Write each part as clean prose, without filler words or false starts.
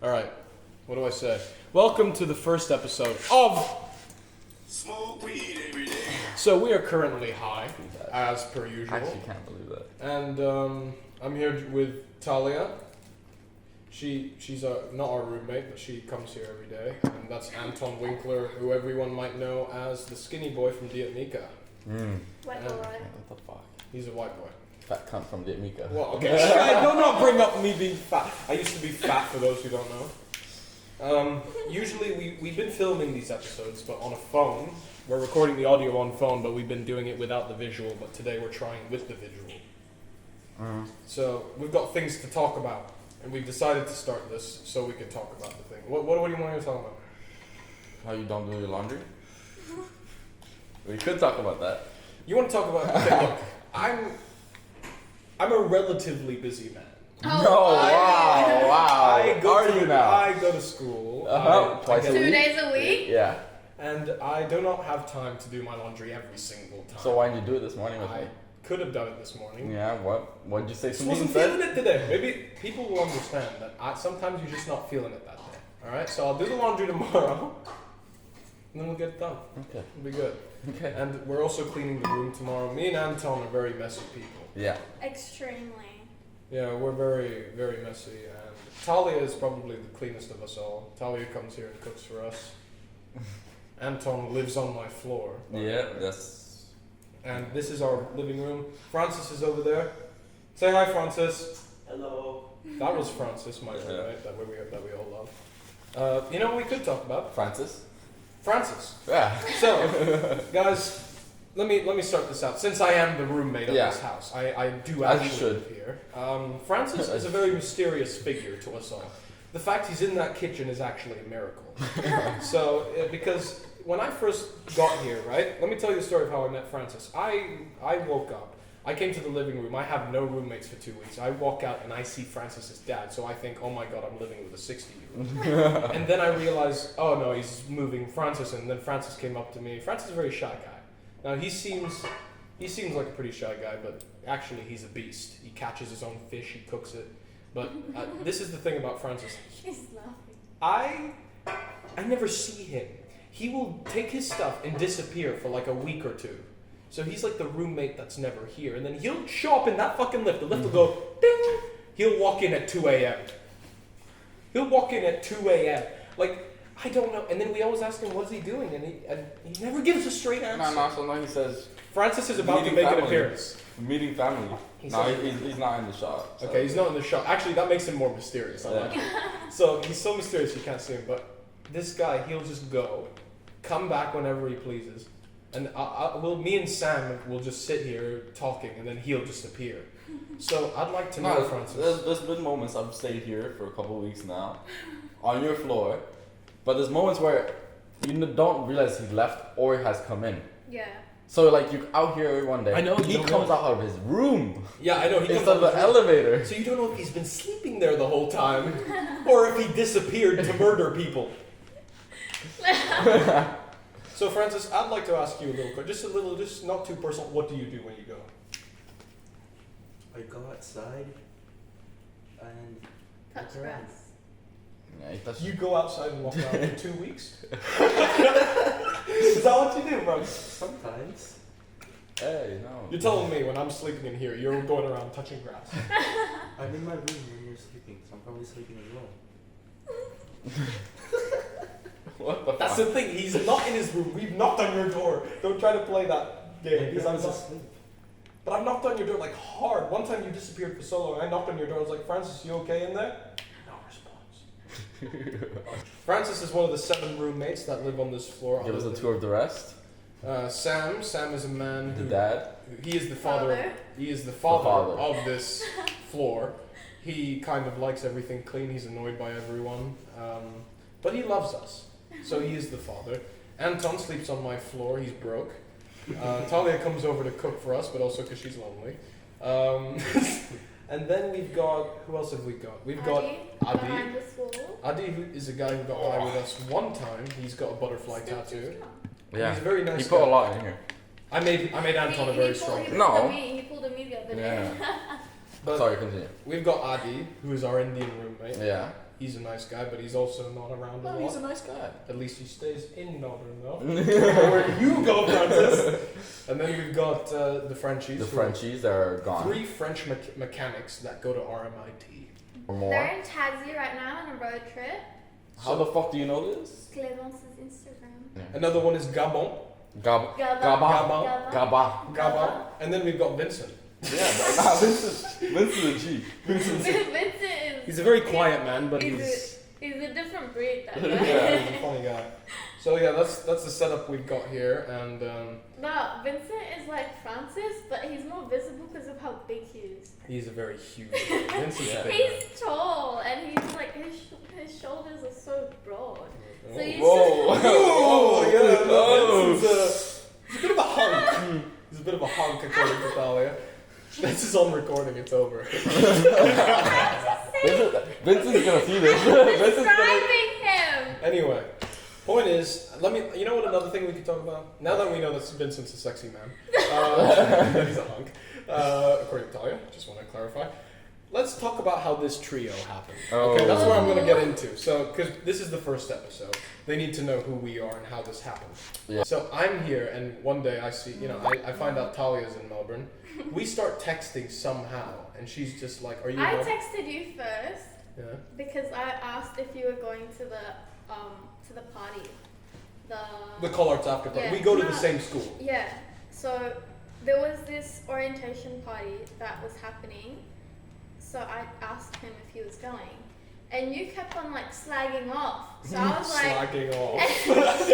Alright, what do I say? Welcome to the first episode of Smoke weed every day. So we are currently high, as per usual. I actually can't believe that. And I'm here with Tahlia. She's not our roommate, but she comes here every day. And that's Anton Winkler, who everyone might know as the skinny boy from Ep.1. White boy. What the fuck? He's a white boy. Fat cunt from Ep.1. Well, okay. Do not bring up me being fat. I used to be fat, for those who don't know. Usually we've been filming these episodes, but on a phone. We're recording the audio on phone, but we've been doing it without the visual. But today we're trying with the visual. So we've got things to talk about, and we've decided to start this so we can talk about the thing. What do you want to talk about? How you don't do your laundry? We could talk about that. You want to talk about? Okay, look, I'm a relatively busy man. Oh, wow. I go to school. Twice a 2 week? days a week? Yeah. And I do not have time to do my laundry every single time. So why didn't you do it this morning with I me? could have done it this morning. Yeah, what'd you say Just to me wasn't instead? feeling it today. Maybe people will understand that sometimes you're just not feeling it that day. Alright, so I'll do the laundry tomorrow, and then we'll get it done. Okay. It'll be good. Okay. And we're also cleaning the room tomorrow. Me and Anton are very messy people. Yeah. Extremely. Yeah, we're very, very messy. And Tahlia is probably the cleanest of us all. Tahlia comes here and cooks for us. Anton lives on my floor. Yeah, that's... And this is our living room. Francis is over there. Say hi, Francis. Hello. That was Francis, my roommate, that we all love. You know what we could talk about? Francis? Francis. Yeah. So, guys, let me start this out. Since I am the roommate of this house, I do As you actually should. live here. Francis is a very mysterious figure to us all. The fact he's in that kitchen is actually a miracle. So, because when I first got here, right? Let me tell you the story of how I met Francis. I woke up. I came to the living room. I have no roommates for 2 weeks. I walk out and I see Francis's dad. So I think, oh my god, I'm living with a 60-year-old. And then I realize, oh no, he's moving Francis. And then Francis came up to me. Francis is a very shy guy. Now he seems like a pretty shy guy, but actually he's a beast. He catches his own fish. He cooks it. But this is the thing about Francis. He's laughing. I never see him. He will take his stuff and disappear for like a week or two. So he's like the roommate that's never here. And then he'll show up in that fucking lift. The lift will go ding. He'll walk in at 2 a.m. He'll walk in at 2 a.m. Like, I don't know. And then we always ask him, what's he doing? And he never gives a straight answer. So now he says... Francis is about to Meeting make an family. appearance. Meeting family. He's He's not in the shot. So. Okay, he's not in the shot. Actually, that makes him more mysterious. I like it. So he's so mysterious you can't see him. But this guy, he'll just go, come back whenever he pleases, and me and Sam will just sit here talking, and then he'll just appear. So I'd like to know, Francis. There's been moments I've stayed here for a couple of weeks now, on your floor, but there's moments where you don't realize he left or he has come in. Yeah. So like you're out here one day. I know, he you don't comes know. out of his room. Yeah, I know. He comes Instead of the elevator. So you don't know if he's been sleeping there the whole time, or if he disappeared to murder people. So Francis, I'd like to ask you a little quick, just not too personal. What do you do when you go? I go outside and Touch look around. grass. Yeah, he touches. You go outside and walk around for 2 weeks? Is that what you do, bro? Sometimes. Hey, no. You're telling me when I'm sleeping in here, you're going around touching grass. I'm in my room when you're sleeping, so I'm probably sleeping as well. What the That's fuck? the thing, he's not in his room. We've knocked on your door. Don't try to play that game. Maybe Because I I'm was not, asleep. but I've knocked on your door like hard. One time you disappeared for so long. I knocked on your door. I was like, Francis, you okay in there? No response. Francis is one of the 7 roommates that live on this floor. Give us a tour of the rest. Sam is a man The who... dad. He is the father. Father. He is the father father. of this floor. He kind of likes everything clean. He's annoyed by everyone, but he loves us. So he is the father. Anton sleeps on my floor. He's broke. Tahlia comes over to cook for us, but also because she's lonely. And then we've got, who else have we got? We've got Adi. Behind the school. Adi who is a guy who got by with us one time. He's got a butterfly tattoo. Yeah. He's a very nice He put guy. a lot in here. I made Anton a very strong. No. He pulled a me the other day. Yeah. But Sorry, continue. we've got Adi, who is our Indian roommate. Yeah. He's a nice guy, but he's also not around a lot. he's a nice guy. At least he stays in Melbourne, though. Where you go, Francis. And then we've got the Frenchies. The Frenchies are gone. 3 French mechanics that go to RMIT. Or more. They're in Tassie right now on a road trip. How the fuck do you know this? Clémence's Instagram. Another one is Gabon. Gabba. Gabba. Gabba. Gabon. And then we've got Vincent. Yeah, but Vincent and G. Vincent is. He's a very quiet man, but He's a different breed. That guy. yeah, he's a funny guy. So yeah, that's the setup we've got here, and No, Vincent is like Francis, but he's more visible because of how big he is. he's a very huge. Vincent's a big man. He's tall, and he's like his shoulders are so broad. So he's Whoa. Oh, yeah, Oh. Vincent's he's a bit of a hunk. He's a bit of a hunk, according to Tahlia. This is on recording, it's over. Vincent's gonna see this. Vincent's gonna. describing him. Anyway, point is, you know what another thing we could talk about? Now that we know that Vincent's a sexy man, that he's a hunk, according to Tahlia, just want to clarify. Let's talk about how this trio happened. Oh. Okay, that's what I'm going to get into. So, because this is the first episode, they need to know who we are and how this happened. Yeah. So I'm here, and one day I see, I find out Talia's in Melbourne. We start texting somehow, and she's just like, "Are you?" I in Melbourne?" texted you first Yeah. because I asked if you were going to the party. The Call Arts after party. Yeah. We go to the No. same school. Yeah. So there was this orientation party that was happening. So I asked him if he was going, and you kept on like slagging off. So I was like, Slacking off.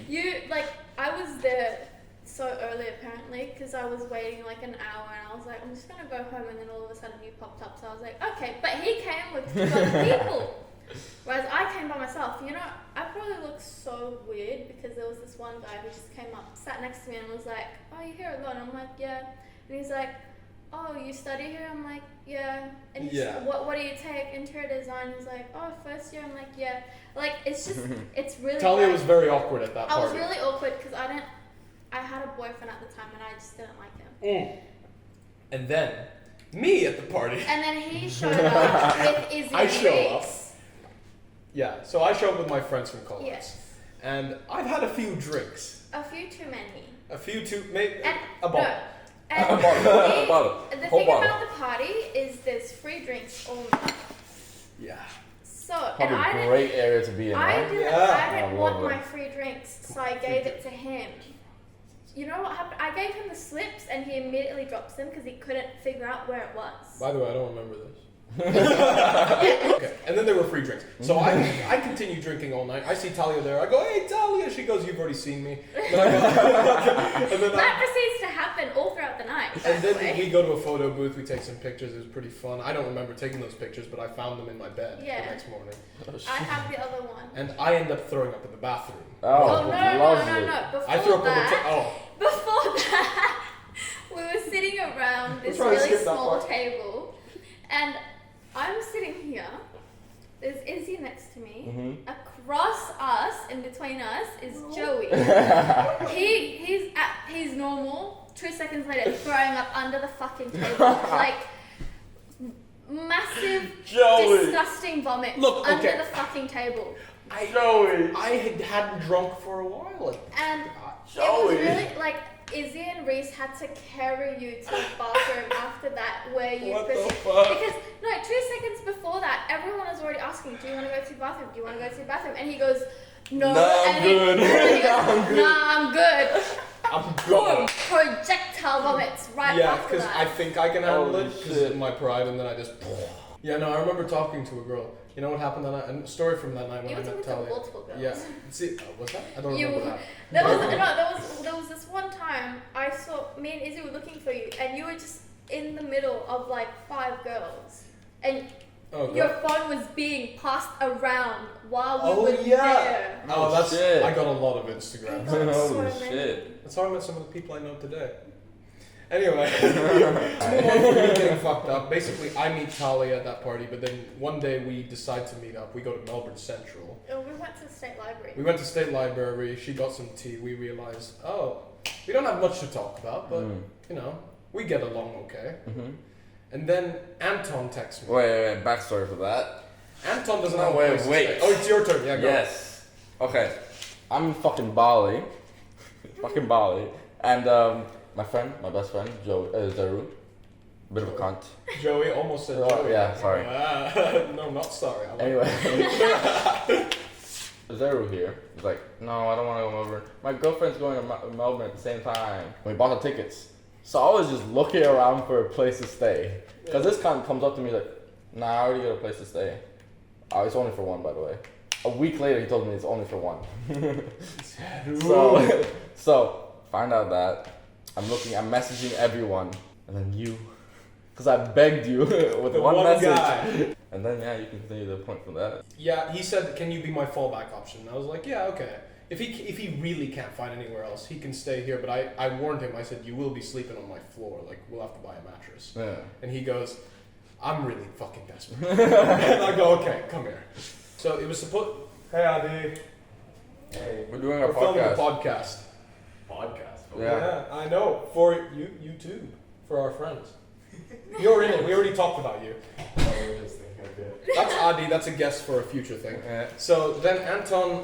you like I was there so early apparently because I was waiting like an hour, and I was like, I'm just gonna go home, and then all of a sudden you popped up. So I was like, okay, but he came with 2 other people, whereas I came by myself. You know, I probably looked so weird because there was this one guy who just came up, sat next to me, and was like, oh, you're here alone? I'm like, yeah, and he's like, oh, you study here? I'm like, yeah. And he's Yeah. what do you take? Interior design. He's like, oh, first year. I'm like, yeah. Like, it's just, it's really Talia like, was very awkward at that I was party. really awkward because I had a boyfriend at the time and I just didn't like him. And then, me at the party. And then he showed up with Izzy I and show Reese. up. Yeah, so I show up with my friends from college. Yes. And I've had a few drinks. A few too many. A few too, maybe And, a bottle. No. And A bottle. we- A bottle. the Whole thing bottle. about the party is there's free drinks all night. Yeah. So, Probably and I a didn't, great area to be in, I right? didn't, Yeah. I didn't Oh, want lovely. my free drinks, so I gave it to him. You know what happened? I gave him the slips and he immediately drops them because he couldn't figure out where it was. By the way, I don't remember this. Okay, and then there were free drinks. So I continue drinking all night. I see Talia there. I go, hey, Talia. She goes, you've already seen me. Then I go, and then That proceeds to happen all throughout the night. by and the then way. we go to a photo booth. We take some pictures. It was pretty fun. I don't remember taking those pictures, but I found them in my bed Yeah. the next morning. I have the other one. And I end up throwing up in the bathroom. Oh, no. lovely. Before I threw up that, on the before that, we were sitting around this trying to really skip that small part. table, and I'm sitting here. There's Izzy next to me. Mhm. Across us, in between us, is Joey. He's normal. 2 seconds later, throwing up under the fucking table, like massive, Joey. disgusting vomit Look, under okay. the fucking table. Joey. I hadn't drunk for a while. And it was Joey. really like Izzy and Reese had to carry you to the bathroom after that, where you What the proceed- fuck? Because no, 2 seconds before that, everyone was already asking, "Do you want to go to the bathroom? Do you want to go to the bathroom?" And he goes, "No." Nah, I'm and then- good. and then he goes, I'm good. Nah, I'm good. I'm Boom! good. Projectile vomits right Yeah, after because that. I think I can handle Holy it because shit. of my pride, and then I just. Yeah, no, I remember talking to a girl. You know what happened that night? A story from that night when You I were met talking to Talia. multiple girls. Yeah. See, was that? I don't You- remember that. There was this one time I saw me and Izzy were looking for you, and you were just in the middle of like 5 girls, and Oh, your God. phone was being passed around while we Oh, were yeah. there. Oh, that's. shit. I got a lot of Instagram. Holy So shit. That's how I met some of the people I know today. Anyway, let's move on from me getting fucked up. Basically, I meet Talia at that party, but then one day we decide to meet up. We go to Melbourne Central. Oh, we went to the state library. We went to State Library. She got some tea. We realized, oh, we don't have much to talk about, but you know, we get along okay. Mhm. And then Anton texts me. Wait, backstory for that. Anton doesn't No, have a place to wait. stay. Oh, it's your turn. Yeah, go. Yes. Okay. I'm in fucking Bali. Fucking Bali. And my best friend, Zaru. Bit of a cunt. Joey almost said Oh, Joey. yeah, sorry. No, not sorry. I like Anyway. Zaru here. He's like, no, I don't want to go to Melbourne. My girlfriend's going to Melbourne at the same time. We bought the tickets. So I was just looking around for a place to stay. Because this cunt comes up to me like, nah, I already got a place to stay. Oh, it's only for one, by the way. A week later, he told me it's only for one. So, find out that. I'm messaging everyone. And then you. Because I begged you with The one message. guy. And then, yeah, you can continue the point from that. Yeah, he said, "Can you be my fallback option?" And I was like, "Yeah, okay. If he really can't find anywhere else, he can stay here." But I warned him. I said, "You will be sleeping on my floor. Like, we'll have to buy a mattress." Yeah. And he goes, "I'm really fucking desperate." And I go, "Okay, come here." So it was supposed. Hey, Adi. Hey. We're doing our We're filming a podcast. Podcast. Yeah. I know. For YouTube, for our friends. You're in it. We already talked about you. That's Adi. That's a guest for a future thing. So then Anton,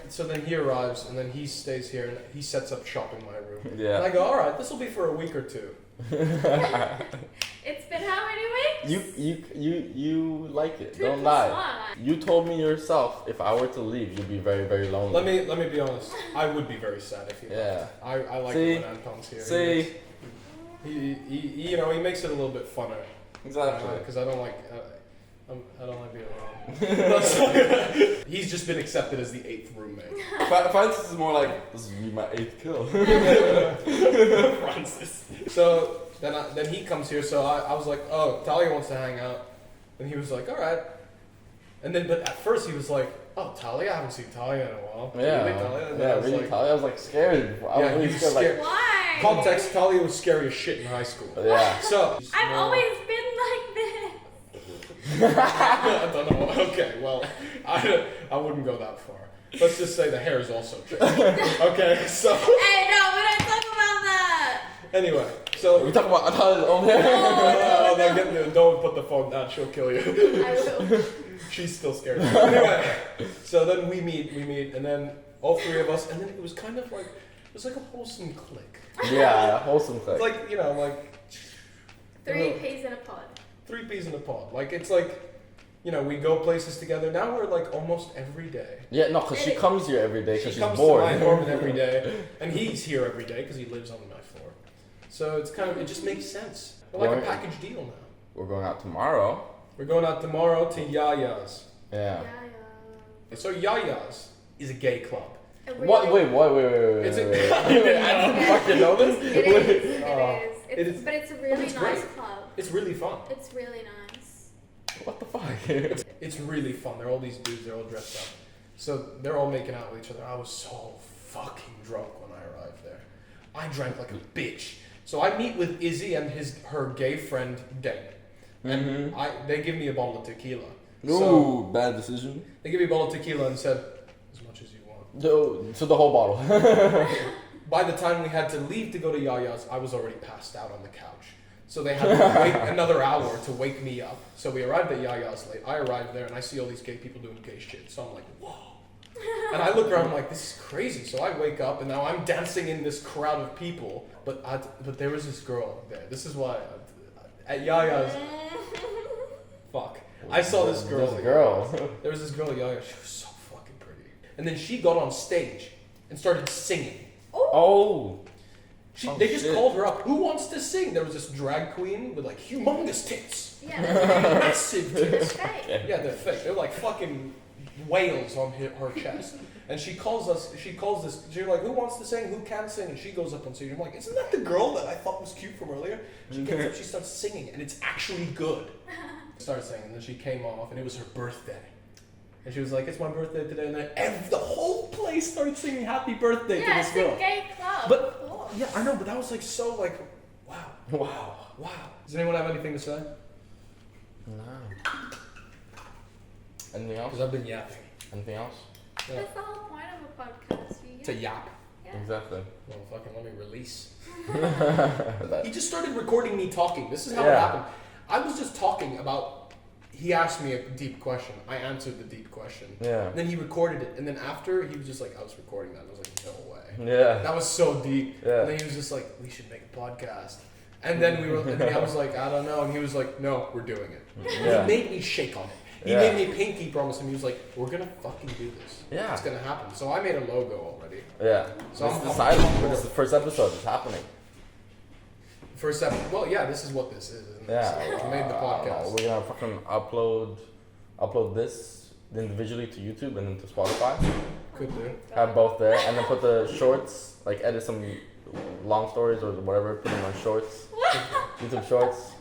so then he arrives and then he stays here and he sets up shop in my room. Yeah. And I go, all right, this will be for a week or two. It's been how many weeks? You like it. 2 Don't plus lie. 1. You told me yourself if I were to leave, you'd be very, very lonely. Let me be honest. I would be very sad if he left. Yeah. I like See? it when Anton's here. See? He he makes it a little bit funner. Exactly. Because I don't like being alone. He's just been accepted as the 8th roommate. Francis is more like, this will be my 8th kill. Francis. So then he comes here. So I was like, oh, Tahlia wants to hang out, and he was like, all right. And then, but at first he was like, oh, Tahlia, I haven't seen Tahlia in a while. Yeah. Really, Tahlia? And Yeah, I was really. like, I was like scared. I was Yeah, really he was scared. Like, scared. Why? Context: Tahlia was scary as shit in high school. yeah. So I've always been like this. I don't know. Okay, well, I wouldn't go that far. Let's just say the hair is also changed. Okay, so Hey, no, we don't talk about that. Anyway, so we talk about Tahlia's own hair. no, don't put the phone down. She'll kill you. I will. She's still scared. Anyway, so then we meet, and then all three of us, and then it was kind of like it was like a wholesome clique. Yeah, wholesome It's thing. like like 3 peas in a pod. 3 peas in a pod. Like it's like we go places together. Now we're like almost every day. Yeah, no, because she comes here every day because She she's comes bored. to my apartment every day, and he's here every day because he lives on my floor. So it's it just makes sense. We're like a package deal now. We're going out tomorrow. We're going out tomorrow to Yaya's. Yeah. So Yaya's is a gay club. What? Wait. It's a- wait. I didn't fucking know this. It is. It is. But it's a really it's nice great. club. It's really fun. It's really nice. What the fuck? It's really fun. They're all these dudes. They're all dressed up. So they're all making out with each other. I was so fucking drunk when I arrived there. I drank like a bitch. So I meet with Izzy and her gay friend Den, and they give me a bottle of tequila. Ooh, bad decision. They give me a bottle of tequila and said, as much as you want. So the whole bottle. By the time we had to leave to go to Yaya's, I was already passed out on the couch. So they had to wait another hour to wake me up. So we arrived at Yaya's late. I arrived there and I see all these gay people doing gay shit. So I'm like, whoa. And I look around, I'm like, this is crazy. So I wake up and now I'm dancing in this crowd of people. But there was this girl there. This is why at Yaya's, fuck. I saw this girl. There's a girl. There was this girl at Yaya. She was so fucking pretty. And then she got on stage and started singing. Oh. They just shit. called her up. Who wants to sing? There was this drag queen with like humongous tits. Yeah, they're Massive tits. fake. Yeah, they're fake. They're like fucking whales on her chest. And she calls this, she's like, who wants to sing? Who can sing? And she goes up on stage. I'm like, isn't that the girl that I thought was cute from earlier? She gets up, she starts singing, and it's actually good. Started singing, and then she came off, and it was her birthday. And she was like, it's my birthday today. And then the whole place started singing happy birthday to Yeah, this it's girl. a gay club. But- of course. Yeah, I know, but that was like so like, wow. Wow. Does anyone have anything to say? No. Anything else? Because I've been yapping. Anything else? Yeah. That's the whole point of a podcast. To yap. Yeah. Exactly. Well, fucking let me release. That- He just started recording me talking. This is how it Yeah. happened. I was just talking about he asked me a deep question. I answered the deep question. Yeah. And then he recorded it, and then after he was just like, I was recording that. And I was like, no way. Yeah. That was so deep. Yeah. And then he was just like, we should make a podcast. And then and then I was like, I don't know. And he was like, no, we're doing it. Yeah. He made me shake on it. He Yeah. made me a pinky promise, and he was like, we're gonna fucking do this. Yeah. It's gonna happen. So I made a logo already. Yeah. So This I'm is decided. This is the first episode. It's happening. First step. Well, yeah, this is what this is. Isn't Yeah. it? So I made the podcast. We're gonna fucking upload this individually to YouTube and then to Spotify. Could do. Have both there, and then put the shorts, like edit some long stories or whatever, put them on shorts. YouTube shorts.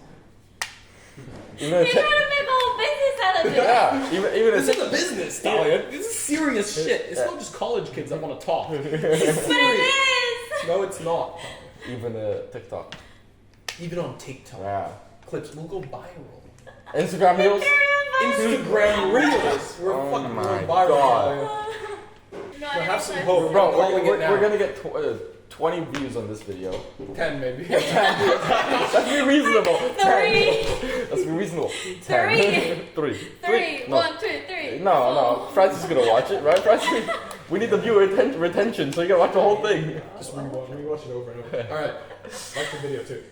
You're trying to make a whole business out of it. Yeah, even This if is a business, Tahlia. This is serious shit. It's not just college kids that want to talk. It's But it serious. is. No, it's not. even TikTok. Even on TikTok, Yeah. clips will go viral. Instagram reels. Instagram Reels. We're Oh fucking my going viral. God. Tahlia. No, have some I hope. Bro, I'm calling it now. we're gonna get 20 views on this video. 10 maybe. Let's be reasonable. 3. Let's be reasonable. 3. 3. 3. No. 1, 2, 3. No. Francis is gonna watch it, right, Francis? We need the viewer retention, so you gotta watch the whole thing. Just rewatch it over and over. Alright. Like the video too.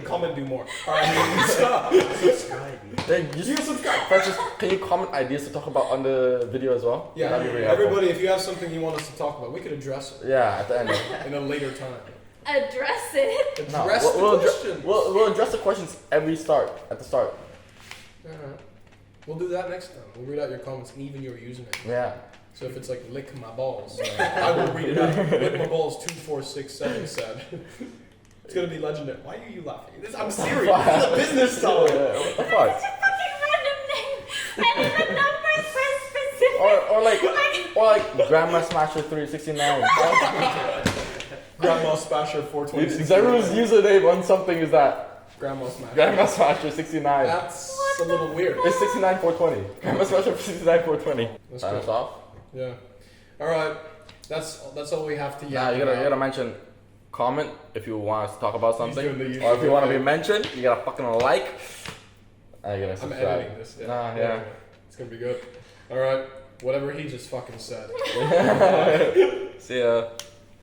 Comment, do more. Alright, stop. Subscribe. Hey, You subscribe. Francis, can you comment ideas to talk about on the video as well? Yeah, That'd be really helpful. everybody, if you have something you want us to talk about, we could address it Yeah, at the end. in a later time. Address it. No, Address the questions. we'll address the questions at the start. Alright. We'll do that next time. We'll read out your comments and even your username. Yeah. So if it's like lick my balls, I will read it out. Lick my balls 2467 said. It's gonna be legendary. Why are you laughing? I'm serious. This is a business style. Yeah, what the It's fuck? a fucking random name. And then the numbers for specific. Or like Grandma Smasher 369. Grandma Spasher 426. Zeru's username on something is that Grandma Smash. Grandma Smasher 69. That's a little weird. It's 69 420. Grandma Smasher 69 420. That's Sign good. us off. Yeah. All right. That's all we have to. Yeah, you gotta mention. Comment if you want us to talk about something, doing the usual or if you want to be thing. mentioned, you gotta fucking like. And you gotta I'm subscribe. editing this. Yeah. Nah, yeah. It's gonna be good. All right. Whatever he just fucking said. See ya.